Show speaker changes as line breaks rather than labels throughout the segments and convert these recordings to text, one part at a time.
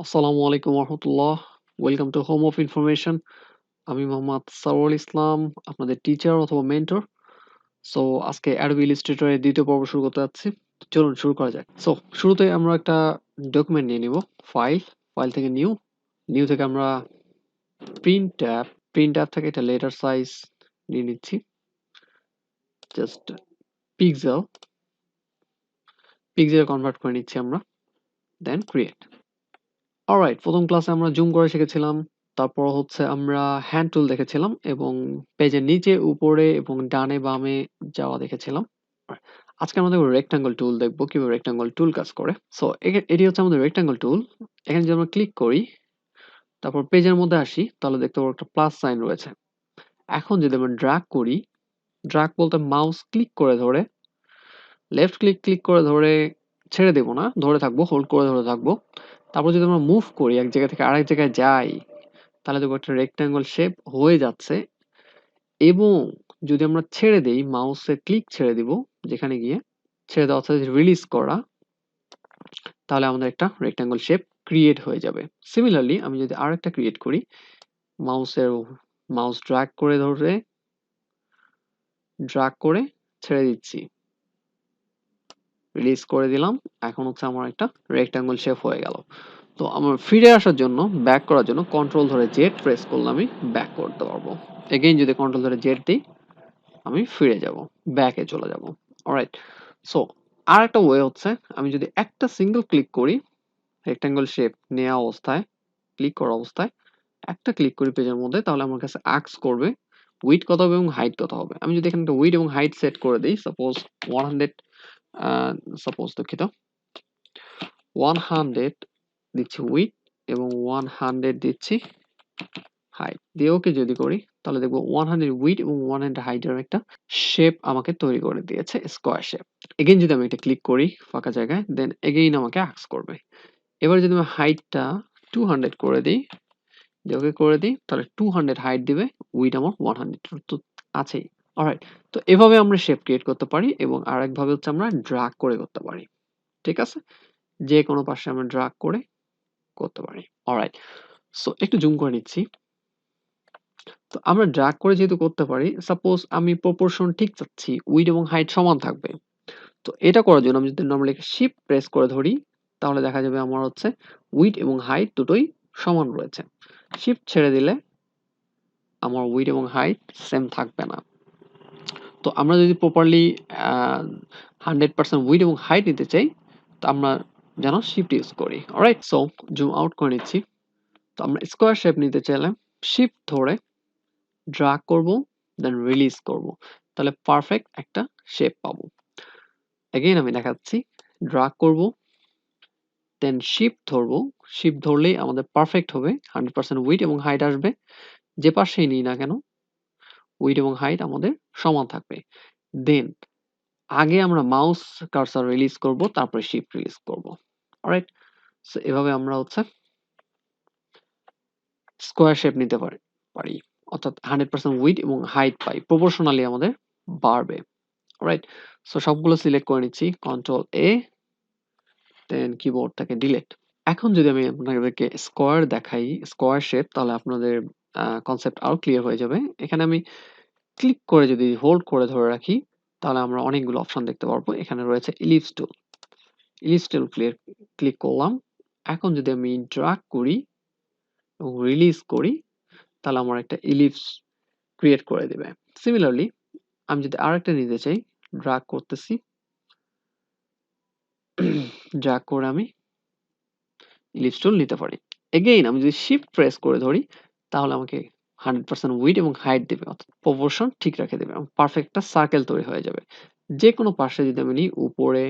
আসসালামু আলাইকুম রহমতুল্লাহ। Welcome to home of information. আমি মোহাম্মদ সারোয়ার ইসলাম, আপনাদের টিচার অথবা মেন্টর। সো আজকে অ্যাডোবি ইলাস্ট্রেটরের দ্বিতীয় পর্ব শুরু করতে যাচ্ছি। চলুন শুরু করা যাক। সো শুরুতে আমরা একটা ডকুমেন্ট নিয়ে নিব। ফাইল থেকে নিউ থেকে আমরা প্রিন্ট ট্যাব থেকে একটা লেটার সাইজ নিয়ে নিচ্ছি, জাস্ট পিক্সেল পিক্সেল কনভার্ট করে নিচ্ছি আমরা। দেন ক্রিয়েট। অলরাইট, প্রথম ক্লাসে আমরা জুম করে শিখেছিলাম। তারপর হচ্ছে আমরা হ্যান্ড টুল দেখেছিলাম এবং পেজের নিচে, উপরে এবং ডানে বামে যাওয়া দেখেছিলাম। Alright, আজকে আমরা দেখবো রেক্টাঙ্গল টুল, দেখবো কিভাবে রেক্টাঙ্গল টুল কাজ করে। সো এটি হচ্ছে আমাদের রেক্টাঙ্গল টুল। এখানে যদি আমরা ক্লিক করি, তারপর পেজের মধ্যে আসি, তাহলে দেখতে পাবো একটা প্লাস সাইন রয়েছে। এখন যদি আমরা ড্র্যাগ করি, ড্র্যাগ বলতে মাউস ক্লিক করে ধরে, লেফট ক্লিক করে ধরে, ছেড়ে দেবো না, ধরে থাকবো, হোল্ড করে ধরে থাকবো। তারপর যদি আমরা মুভ করি, এক জায়গা থেকে আরেক জায়গায় যাই, তাহলে দেখবো একটা রেক্টাঙ্গল শেপ হয়ে যাচ্ছে। এবং যদি আমরা ছেড়ে দেই, মাউসের ক্লিক ছেড়ে দিব, যেখানে গিয়ে ছেড়ে দেওয়া অর্থাৎ রিলিজ করা, তাহলে আমাদের একটা রেক্টাঙ্গল শেপ ক্রিয়েট হয়ে যাবে। সিমিলারলি আমি যদি আরেকটা ক্রিয়েট করি, মাউস ড্র্যাগ করে ছেড়ে দিচ্ছি, রিলিজ করে দিলাম। এখন হচ্ছে আমার একটা রেক্টাঙ্গল শেপ হয়ে গেল। তো আমার ফিরে আসার জন্য, ব্যাক করার জন্য কন্ট্রোল ধরে জেড প্রেস করলে আমি ব্যাক করতে পারবো। এগেইন যদি কন্ট্রোল ধরে জেড দিই, আমি ফিরে যাব, ব্যাকে চলে যাব। অলরাইট, সো আর একটা ওয়ে হচ্ছে, আমি যদি একটা সিঙ্গেল ক্লিক করি, রেক্টাঙ্গল শেপ নেওয়া অবস্থায়, ক্লিক করা অবস্থায় একটা ক্লিক করি পেজের মধ্যে, তাহলে আমার কাছে আক্স করবে উইড কত হবে এবং হাইট কত হবে। আমি যদি এখানে উইড এবং হাইট সেট করে দিই, সাপোজ 100, দুঃখিত, 100 দিচ্ছি উইড এবং 100 দিচ্ছি হাইট দিয়ে ওকে যদি করি, তাহলে দেখবো 100 উইড এবং 100 হাইটের একটা শেপ আমাকে তৈরি করে দিয়েছে, স্কোয়ার শেপ। এগেইন যদি আমি এটা ক্লিক করি ফাঁকা জায়গায়, দেন এগেইন আমাকে আক্স করবে। এবার যদি আমি হাইটটা 200 করে দিই, ওকে করে দিই, তাহলে 200 হাইট দিবে, উইড আমার 100 তো আছেই। অলরাইট, তো এভাবে আমরা শেপ ক্রিয়েট করতে পারি এবং আরেকভাবে হচ্ছে আমরা ড্র্যাগ করে করতে পারি। ঠিক আছে, যে কোনো পাশে আমরা ড্র্যাগ করে করতে পারি। অলরাইট, সো একটু জুম করে নিচ্ছি। তো আমরা ড্র্যাগ করে যেহেতু করতে পারি, সাপোজ আমি প্রপোর্শন ঠিক চাচ্ছি, উইড এবং হাইট সমান থাকবে। তো এটা করার জন্য আমি যদি নরমালি শিফট প্রেস করে ধরি, তাহলে দেখা যাবে আমার হচ্ছে উইড এবং হাইট দুটোই সমান রয়েছে। শিফট ছেড়ে দিলে আমার উইড এবং হাইট সেম থাকবে না। তো আমরা যদি প্রপারলি 100% উইড এবং হাইট নিতে চাই, তো আমরা যেন শিফট ইউজ করি। অলরাইট, সো জুম আউট করে নিচ্ছি। তো আমরা স্কোয়ার শেপ নিতে চাইলে শিফট ধরে ড্র্যাগ করব, দেন রিলিজ করব, তাহলে পারফেক্ট একটা শেপ পাবো। এগেইন আমি দেখাচ্ছি, ড্র্যাগ করব, দেন শিফট ধরবো, শিফট ধরলেই আমাদের পারফেক্ট হবে, 100% উইড এবং হাইট আসবে। যে পাশেই নিই না কেন, উইড এবং হাইট আমাদের সমান থাকবে। দেন আগে আমরা মাউস কার্সার রিলিজ করব, তারপরে শিফট রিলিজ করব। অলরাইট, সো এভাবে আমরা হচ্ছে স্কোয়ার শেপ নিতে পারি, অর্থাৎ 100% উইড এবং হাইট পাই, প্রপোর্শনালি আমাদের বাড়বে। অলরাইট, সো সবগুলো সিলেক্ট করে নিচ্ছি, কন্ট্রোল এ, দেন কিবোর্ড থেকে ডিলিট। এখন যদি আমি আপনাদেরকে স্কোয়ার দেখাই, স্কোয়ার শেপ, তাহলে আপনাদের কনসেপ্ট আরো ক্লিয়ার হয়ে যাবে। এখানে আমি ক্লিক করে যদি হোল্ড করে ধরে রাখি, তাহলে আমরা অনেকগুলো অপশন দেখতে পারবো। এখানে রয়েছে ইলিপস টুল, ক্লিক করলাম। এখন যদি আমি ড্র্যাগ করি এবং রিলিজ করি, তাহলে আমার একটা ইলিপস ক্রিয়েট করে দেবে। সিমিলারলি আমি যদি আরেকটা নিতে চাই, ড্র্যাগ করতেছি, ড্র্যাগ করে আমি ইলিপস টুল নিতে পারি। এগেইন আমি যদি শিফট প্রেস করে ধরি, তাহলে আমাকে 100% উইড এবং হাইট দেবে, অর্থাৎ প্রপোর্শন ঠিক রেখে দেবে, পারফেক্ট একটা সার্কেল তৈরি হয়ে যাবে। যে কোনো পাশে যদি আমি নিই, উপরে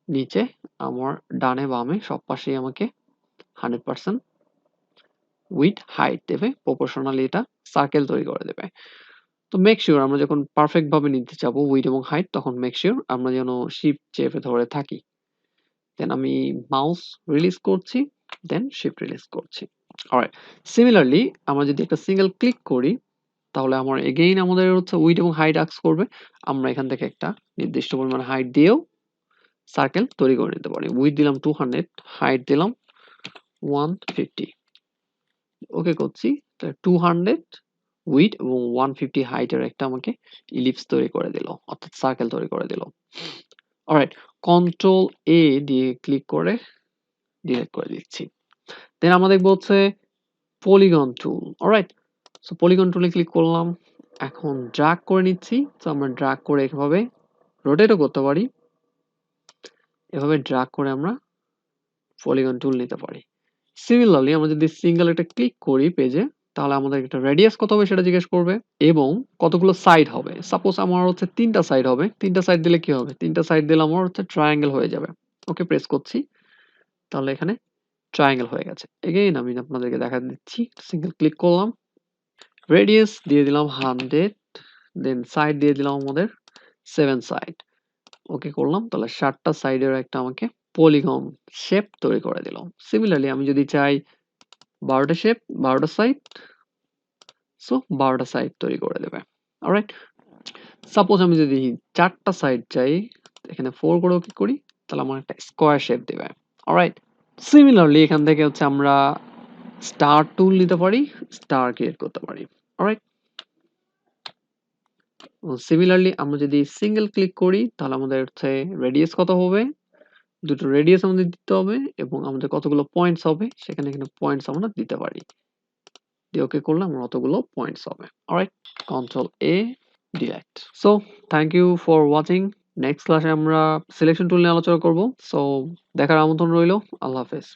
নিচে, আমার ডানে বামে সব পাশেই আমাকে 100% উইড হাইট দেবে, প্রপোর্শনালি এটা সার্কেল তৈরি করে দেবে। তো মেক শিওর আমরা যখন পারফেক্ট ভাবে নিতে যাবো উইড এবং হাইট, তখন মেক শিওর আমরা যেন শিফট চেপে ধরে থাকি। দেন আমি মাউস রিলিজ করছি, দেন শিফট রিলিজ করছি। অলরাইট, সিমিলারলি আমরা যদি একটা সিঙ্গেল ক্লিক করি, তাহলে আমার এগেইন আমাদের হচ্ছে উইড এবং হাইট আক্স করবে। আমরা এখান থেকে একটা নির্দিষ্ট পরিমাণ হাইট দিয়েও সার্কেল তৈরি করে নিতে পারি। উইড দিলাম 200, হাইট দিলাম 150 ওকে করছি। তাহলে 200 উইড এবং 150 হাইটের একটা আমাকে ইলিপস তৈরি করে দিল, অর্থাৎ সার্কেল তৈরি করে দিল। অলরাইট, কন্ট্রোল এ দিয়ে ক্লিক করে ডিলিট করে দিচ্ছি। দেন আমরা দেখবো হচ্ছে polygon tool. Alright, so polygon টুলে ক্লিক করলাম, এখন ড্র্যাগ করে নিচ্ছি। তো আমরা ড্র্যাগ করে এভাবে রোটেটও করতে পারি, এভাবে ড্র্যাগ করে আমরা পলিগন টুল নিতে পারি। সিমিলারলি আমরা যদি সিঙ্গেল একটা ক্লিক করি পেজে, তাহলে আমাদের একটা রেডিয়াস কত হবে সেটা জিজ্ঞেস করবে এবং কতগুলো সাইড হবে। সাপোজ আমার হচ্ছে 3টা সাইড হবে, 3টা সাইড দিলে কি হবে, 3টা সাইড দিলে আমার হচ্ছে ট্রায়াঙ্গেল হয়ে যাবে। ওকে প্রেস করছি, তাহলে এখানে ট্রায়াঙ্গেল হয়ে গেছে। এগেইন আমি আপনাদেরকে দেখা দিচ্ছি, সিঙ্গেল ক্লিক করলাম, রেডিয়াস দিয়ে দিলাম 100, দেন সাইড দিয়ে দিলাম আমাদের 7 সাইড। ওকে করলাম, তাহলে 7টা সাইডের একটা আমাকে পলিগন শেপ তৈরি করে দিল। সিমিলারলি আমি যদি চাই 12টা শেপ, 12টা সাইড, সো 12টা সাইড তৈরি করে দেবে। অলরাইট, সাপোজ আমি যদি 4টা সাইড চাই, এখানে 4 করে ওকে করি, তাহলে আমার একটা স্কোয়ার শেপ দেবে। অলরাইট, সিমিলারলি এখান থেকে হচ্ছে আমরা স্টার টুল নিতে পারি, স্টার ক্রিয়েট করতে পারি। অলরাইট, সিমিলারলি আমরা যদি সিঙ্গেল ক্লিক করি, তাহলে আমাদের হচ্ছে রেডিয়াস কত হবে, দুটো রেডিয়াস আমাদের দিতে হবে এবং আমাদের কতগুলো পয়েন্টস হবে সেখানে এখানে পয়েন্টস আমরা দিতে পারি। দিয়ে ওকে করলে আমার অতগুলো পয়েন্টস হবে। Alright, control A, delete. So thank you for watching. Next ক্লাসে আমরা সিলেকশন টুল নিয়ে আলোচনা করব। সো দেখার আমন্ত্রণ রইল। আল্লাহ হাফেজ।